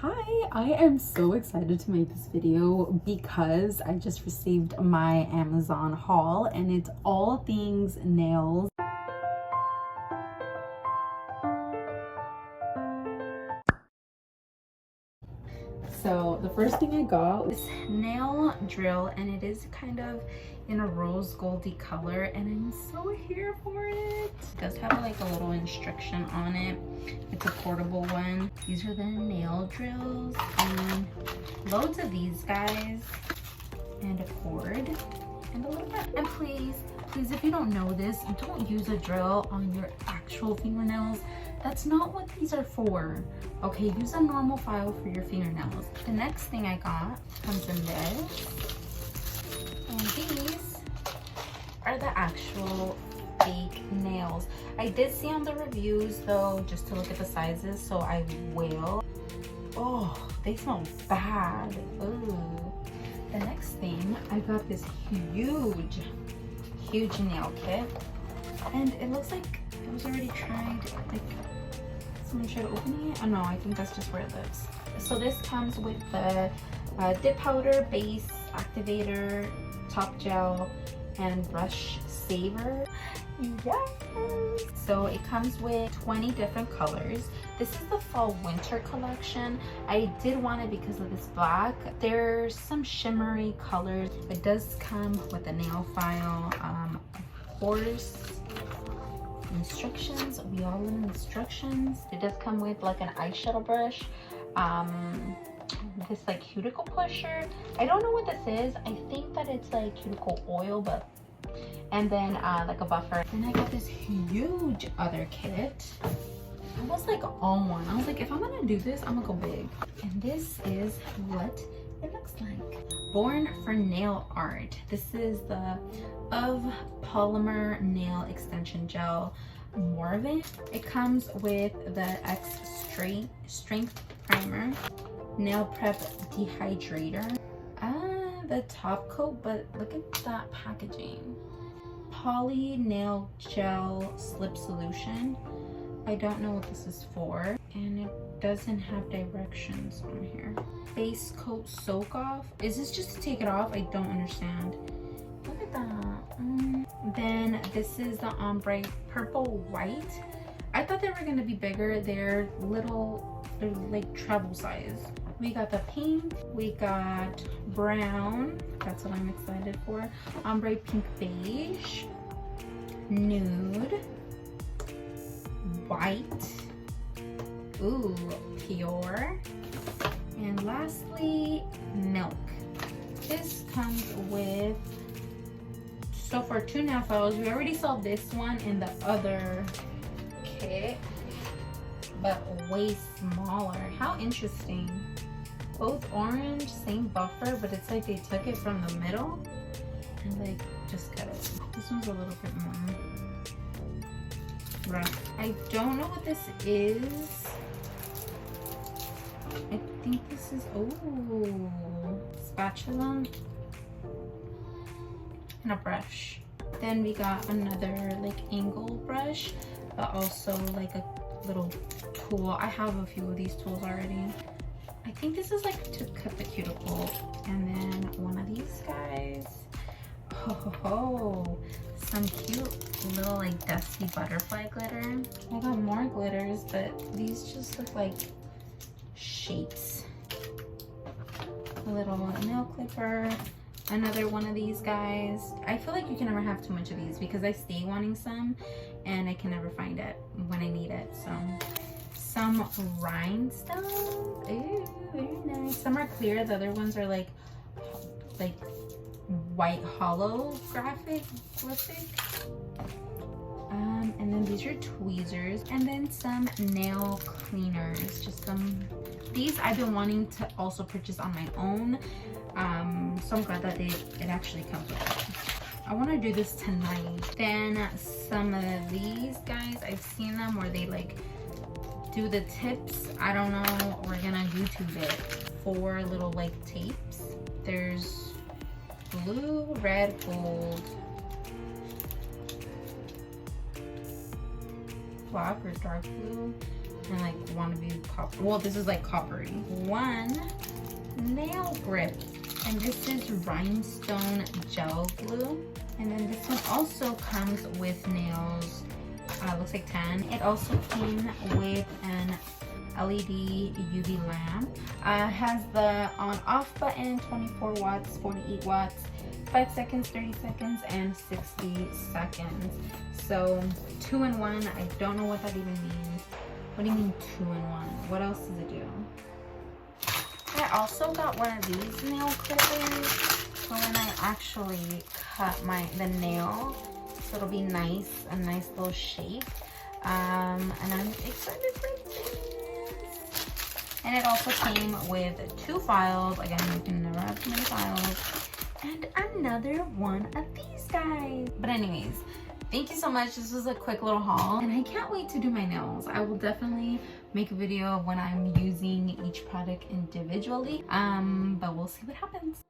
Hi, I am so excited to make this video because I just received my Amazon haul and it's all things nails. So the first thing I got was nail drill, and it is kind of in a rose goldy color, and I'm so here for it. It does have like a little instruction on it. It's a portable one. These are the nail drills, and loads of these guys, and a cord, and a little bit. And please, if you don't know this, don't use a drill on your actual fingernails. That's not what these are for. Okay, use a normal file for your fingernails. The next thing I got comes in this. And these are the actual fake nails. I did see on the reviews though, just to look at the sizes, so I will. Oh, they smell bad. Ooh. The next thing, I got this huge nail kit. And it looks like it was already tried. Like, someone tried opening it. Oh no, I think that's just where it lives. So this comes with the dip powder, base, activator, top gel, and brush saver. Yes! So it comes with 20 different colors. This is the fall winter collection. I did want it because of this black. There's some shimmery colors. It does come with a nail file, of course. Instructions, we all in instructions. It does come with like an eyeshadow brush, this like cuticle pusher. I don't know what this is. I think that it's like cuticle oil, but and then like a buffer. Then I got this huge other kit. I was like on one. I was like, if I'm gonna do this, I'm gonna go big. And this is what it looks like. Born for nail art. This is the of polymer nail extension gel, more of it. It comes with the X strength primer, nail prep dehydrator, the top coat, but look at that packaging. Poly nail gel slip solution. I don't know what this is for, and it doesn't have directions on here. Base coat soak off. Is this just to take it off? I don't understand. Look at that. Then this is the ombre purple white. I thought they were gonna be bigger. They're little, they're like travel size. We got the pink, we got brown. That's what I'm excited for. Ombre pink beige, nude, white, ooh, pure, and lastly, milk. This comes with, so for 2 nail files, we already saw this one in the other kit, but way smaller. How interesting. Both orange, same buffer, but it's like they took it from the middle and like just cut it. This one's a little bit more rough. I don't know what this is. I think this is, oh, spatula and a brush. Then we got another like angle brush, but also like a little tool. I have a few of these tools already. I think this is like to cut the cuticle. And then one of these guys. Oh, some cute little like dusty butterfly glitter. I got more glitters, but these just look like shapes. A little nail clipper. Another one of these guys. I feel like you can never have too much of these because I stay wanting some and I can never find it when I need it. So some rhinestones. Ooh, very nice. Some are clear. The other ones are like white holographic lipstick. And then these are tweezers, and then some nail cleaners. Just some. These I've been wanting to also purchase on my own. So I'm glad that it actually comes with it. I want to do this tonight. Then some of these guys, I've seen them where they like do the tips. I don't know, we're gonna YouTube it. 4 little like tapes. There's blue, red, gold, black or dark blue, and like wannabe copper. Well, this is like coppery. One nail grip, and this is rhinestone gel glue. And then this one also comes with nails. Looks like 10. It also came with an LED UV lamp. Has the on-off button, 24 watts, 48 watts, 5 seconds, 30 seconds, and 60 seconds. So 2-in-1. I don't know what that even means. What do you mean 2-in-1? What else does it do? I also got one of these nail clippers for when I actually cut the nail. So it'll be nice, a nice little shape. And I'm excited for this. And it also came with 2 files. Again, you can never have too many files. And another one of these guys. But anyways, thank you so much. This was a quick little haul. And I can't wait to do my nails. I will definitely make a video of when I'm using each product individually. But we'll see what happens.